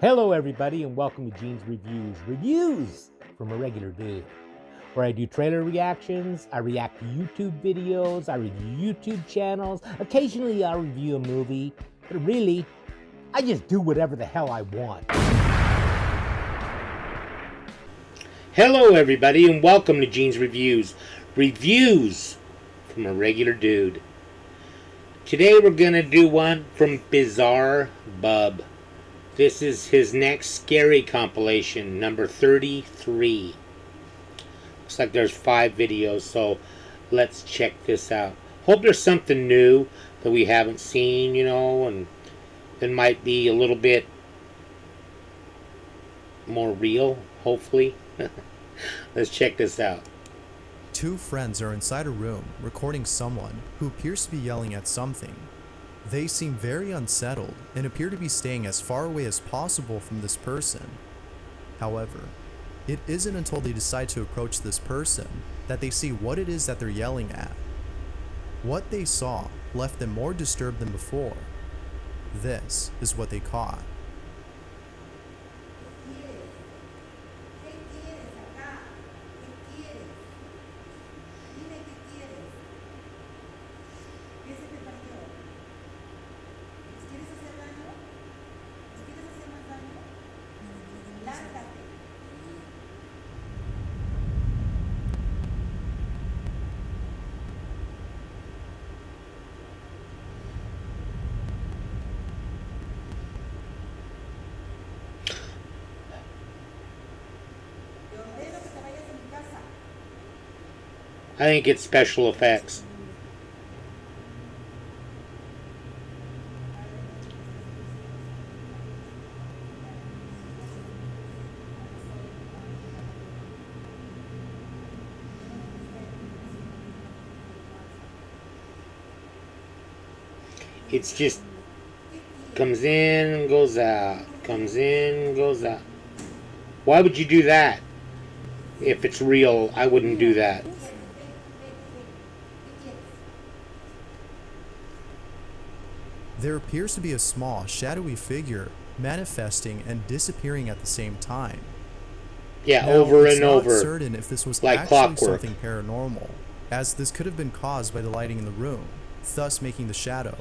Hello, everybody, and welcome to Gene's Reviews. Reviews from a regular dude, where I do trailer reactions, I react to YouTube videos, I review YouTube channels. Occasionally, I'll review a movie, but really, I just do whatever the hell I want. Hello, everybody, and welcome to Gene's Reviews. Reviews from a regular dude. Today, we're gonna do one from Bizarre Bub. This is his next scary compilation, number 33. Looks like there's 5 videos, so let's check this out. Hope there's something new that we haven't seen, and it might be a little bit more real, hopefully. Let's check this out. Two friends are inside a room recording someone who appears to be yelling at something. They seem very unsettled and appear to be staying as far away as possible from this person. However, it isn't until they decide to approach this person that they see what it is that they're yelling at. What they saw left them more disturbed than before. This is what they caught. I think it's special effects. It's just comes in and goes out, comes in and goes out. Why would you do that? If it's real, I wouldn't do that. There appears to be a small, shadowy figure manifesting and disappearing at the same time. Yeah, now, over it's and not over. certain if this was like actually clockwork. something paranormal, as this could have been caused by the lighting in the room, thus making the shadow.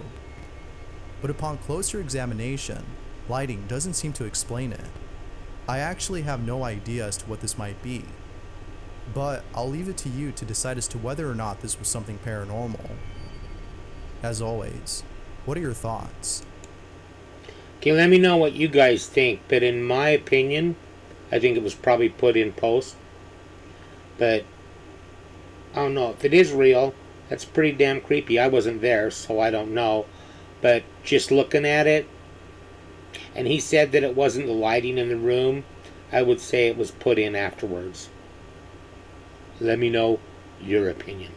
But upon closer examination, lighting doesn't seem to explain it. I actually have no idea as to what this might be, but I'll leave it to you to decide as to whether or not this was something paranormal. As always, what are your thoughts? Okay, let me know what you guys think, but in my opinion, I think it was probably put in post. But I don't know, if it is real, that's pretty damn creepy. I wasn't there, so I don't know. But just looking at it, and he said that it wasn't the lighting in the room, I would say it was put in afterwards. Let me know your opinion.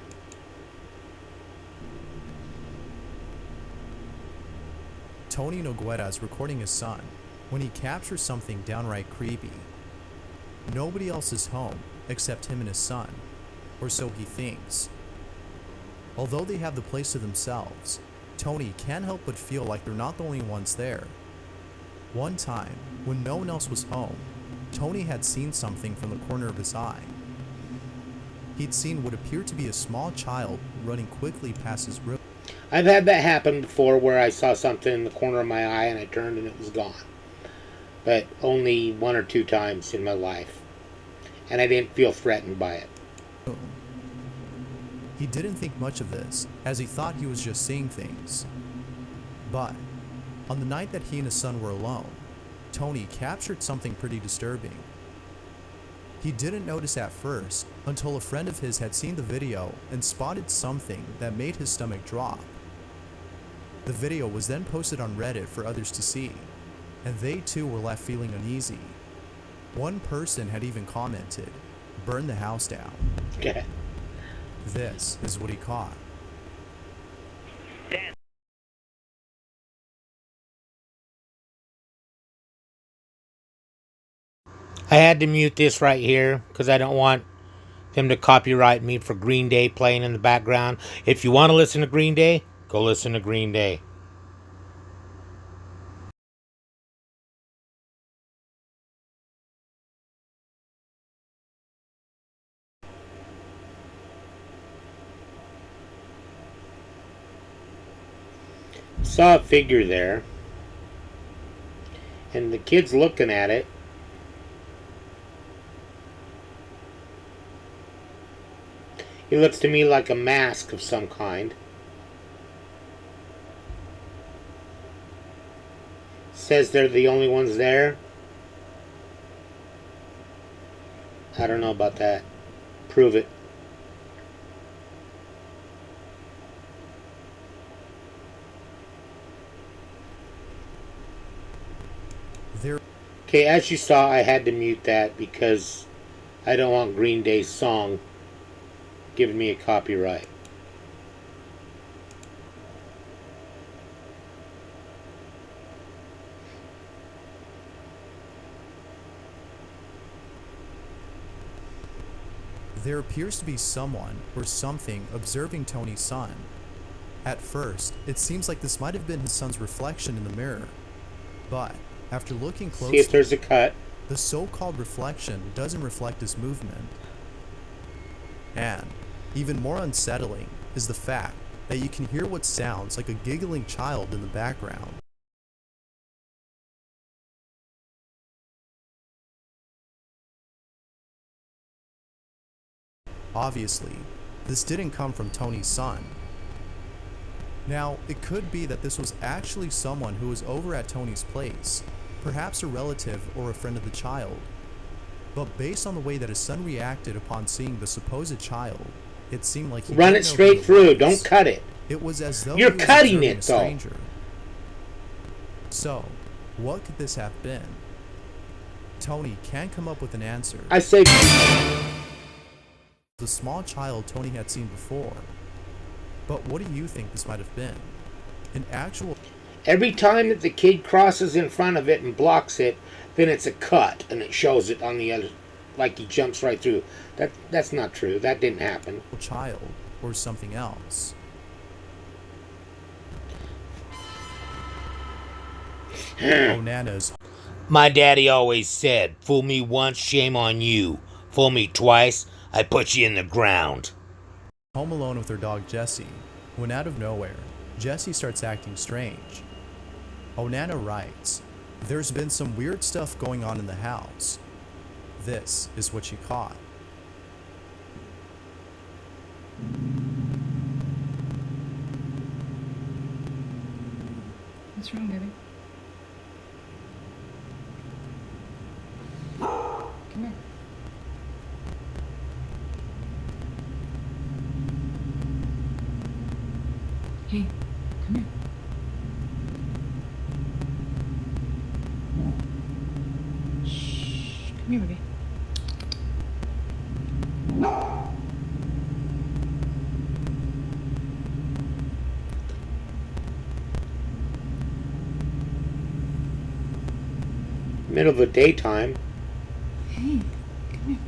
Tony Noguera is recording his son when he captures something downright creepy. Nobody else is home except him and his son, or so he thinks. Although they have the place to themselves, Tony can't help but feel like they're not the only ones there. One time, when no one else was home, Tony had seen something from the corner of his eye. He'd seen what appeared to be a small child running quickly past his room. I've had that happen before where I saw something in the corner of my eye and I turned and it was gone. But only 1 or 2 times in my life. And I didn't feel threatened by it. He didn't think much of this, as he thought he was just seeing things. But on the night that he and his son were alone, Tony captured something pretty disturbing. He didn't notice at first until a friend of his had seen the video and spotted something that made his stomach drop. The video was then posted on Reddit for others to see, and they too were left feeling uneasy. One person had even commented, "Burn the house down." Okay. This is what he caught. I had to mute this right here because I don't want them to copyright me for Green Day playing in the background. If you want to listen to Green Day, go listen to Green Day. Saw a figure there. And the kid's looking at it. It looks to me like a mask of some kind. Says they're the only ones there. I don't know about that. Prove it. There. Okay, as you saw, I had to mute that because I don't want Green Day's song giving me a copyright. There appears to be someone or something observing Tony's son. At first, it seems like this might have been his son's reflection in the mirror. But, after looking closely, See if there's a cut. the so-called reflection doesn't reflect his movement. And, even more unsettling, is the fact that you can hear what sounds like a giggling child in the background. Obviously, this didn't come from Tony's son. Now, it could be that this was actually someone who was over at Tony's place, perhaps a relative or a friend of the child. But based on the way that his son reacted upon seeing the supposed child, it seemed like he Run didn't it know straight who through. it was. Don't cut it. It was as though You're he was cutting observing it, a though. stranger. So, what could this have been? Tony can't come up with an answer. I say The small child Tony had seen before. But what do you think this might have been? An actual... every time that the kid crosses in front of it and blocks it, then it's a cut and it shows it on the other, like he jumps right through. That's not true. That didn't happen. child or something else? Onana's My daddy always said, fool me once, shame on you. Fool me twice, I put you in the ground. home alone with her dog Jessie, when out of nowhere, Jessie starts acting strange. Onana writes, "There's been some weird stuff going on in the house. This is what she caught." What's wrong, baby? Come here. Hey, come here. Shh. Come here, baby. Middle of the daytime. Hey, come here.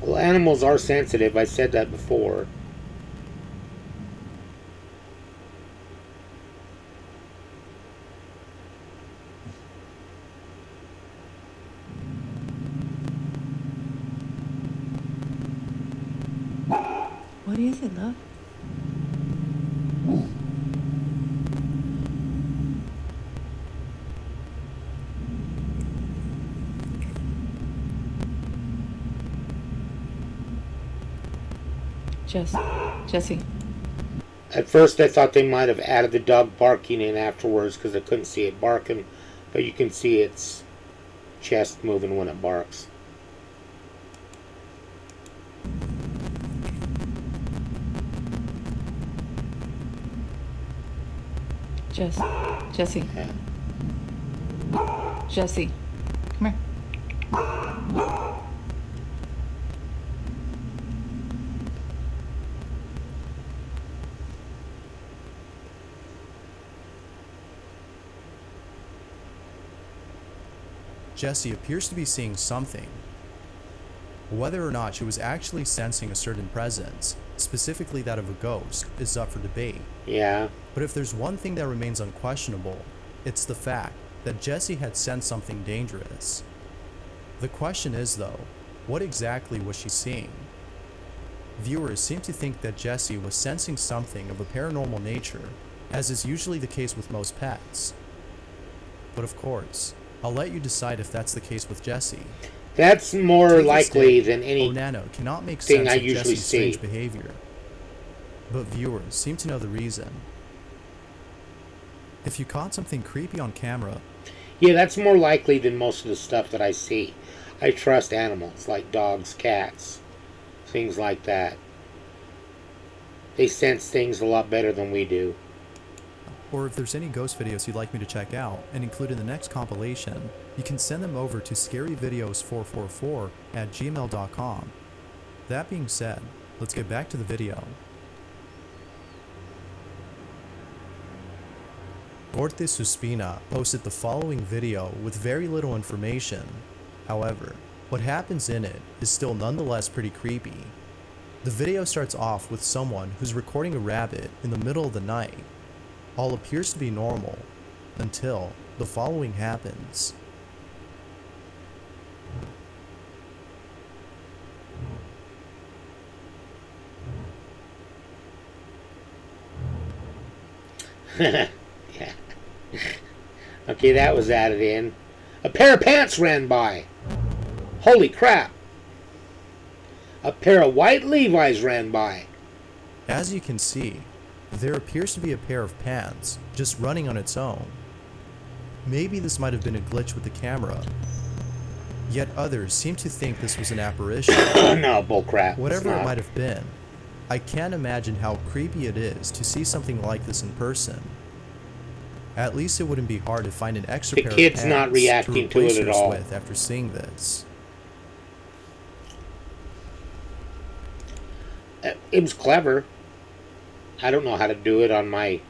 Well, animals are sensitive. I said that before. What is it, love? Jessie. At first I thought they might have added the dog barking in afterwards because I couldn't see it barking, but you can see its chest moving when it barks. Jessie. Yeah. Jessie. Come here. Jessie appears to be seeing something. Whether or not she was actually sensing a certain presence, specifically that of a ghost, is up for debate. Yeah. But if there's one thing that remains unquestionable, it's the fact that Jessie had sensed something dangerous. The question is though, what exactly was she seeing? Viewers seem to think that Jessie was sensing something of a paranormal nature, as is usually the case with most pets. But of course, I'll let you decide if that's the case with Jessie. That's more To this likely day, than any Onano cannot make thing sense I of usually Jessie's see. strange behavior. But viewers seem to know the reason. If you caught something creepy on camera, Yeah, that's more likely than most of the stuff that I see. I trust animals like dogs, cats, things like that. They sense things a lot better than we do. or if there's any ghost videos you'd like me to check out and include in the next compilation, you can send them over to scaryvideos444@gmail.com. That being said, let's get back to the video. Corte Suspina posted the following video with very little information. However, what happens in it is still nonetheless pretty creepy. The video starts off with someone who's recording a rabbit in the middle of the night. All appears to be normal until the following happens. Yeah. Okay, that was added in. A pair of pants ran by. Holy crap. A pair of white Levi's ran by. As you can see, there appears to be a pair of pants just running on its own. Maybe this might have been a glitch with the camera, yet others seem to think this was an apparition. No, bullcrap. Whatever it might have been, I can't imagine how creepy it is to see something like this in person. At least it wouldn't be hard to find an extra The pair kid's of pants not reacting to replace it at yours all. with after seeing this. It was clever. I don't know how to do it on my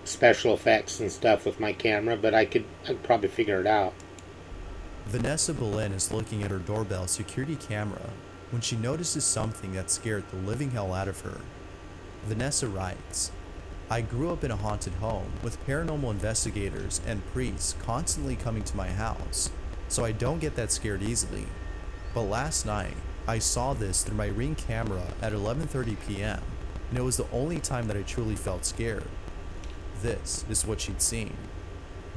special effects and stuff with my camera, but I'd probably figure it out. Vanessa Boleyn is looking at her doorbell security camera when she notices something that scared the living hell out of her. Vanessa writes, "I grew up in a haunted home with paranormal investigators and priests constantly coming to my house, so I don't get that scared easily. But last night, I saw this through my Ring camera at 11:30 p.m., and it was the only time that I truly felt scared." This is what she'd seen.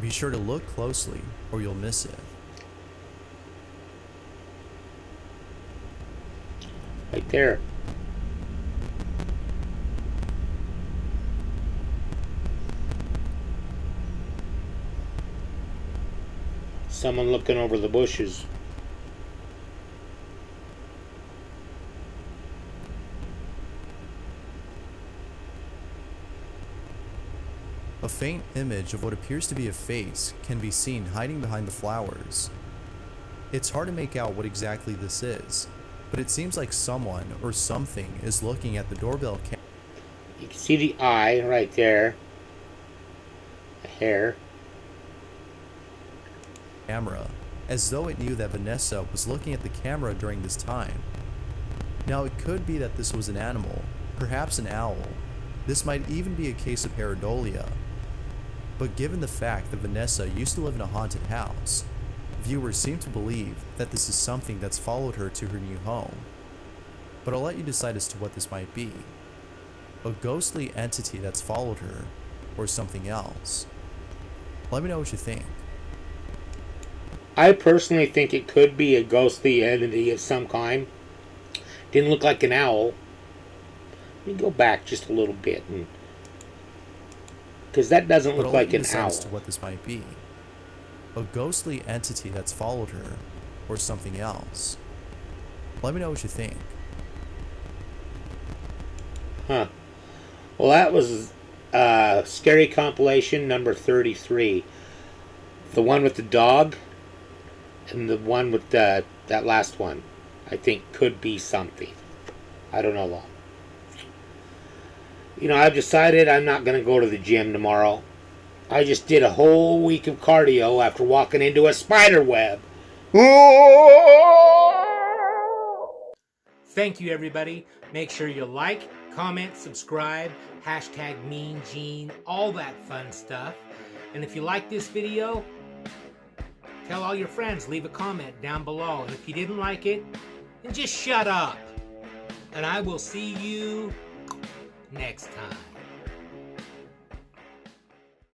Be sure to look closely or you'll miss it. Right there. Someone looking over the bushes. A faint image of what appears to be a face can be seen hiding behind the flowers. It's hard to make out what exactly this is, but it seems like someone or something is looking at the doorbell You can see the eye right there. The hair. camera, as though it knew that Vanessa was looking at the camera during this time. Now it could be that this was an animal, perhaps an owl. This might even be a case of pareidolia. But given the fact that Vanessa used to live in a haunted house, viewers seem to believe that this is something that's followed her to her new home. But I'll let you decide as to what this might be. A ghostly entity that's followed her, or something else. Let me know what you think. I personally think it could be a ghostly entity of some kind. Didn't look like an owl. Let me go back just a little bit, because that doesn't But look I'll like let you an decide owl. as to what this might be. A ghostly entity that's followed her, or something else. Let me know what you think. Huh. Well, that was Scary Compilation number 33. The one with the dog and the one with that last one, I think could be something. I don't know though. You know, I've decided I'm not going to go to the gym tomorrow. I just did a whole week of cardio after walking into a spider web. Thank you, everybody. Make sure you like, comment, subscribe, hashtag Mean Gene, all that fun stuff. And if you like this video, Tell all your friends, leave a comment down below. And if you didn't like it, then just shut up. And I will see you next time.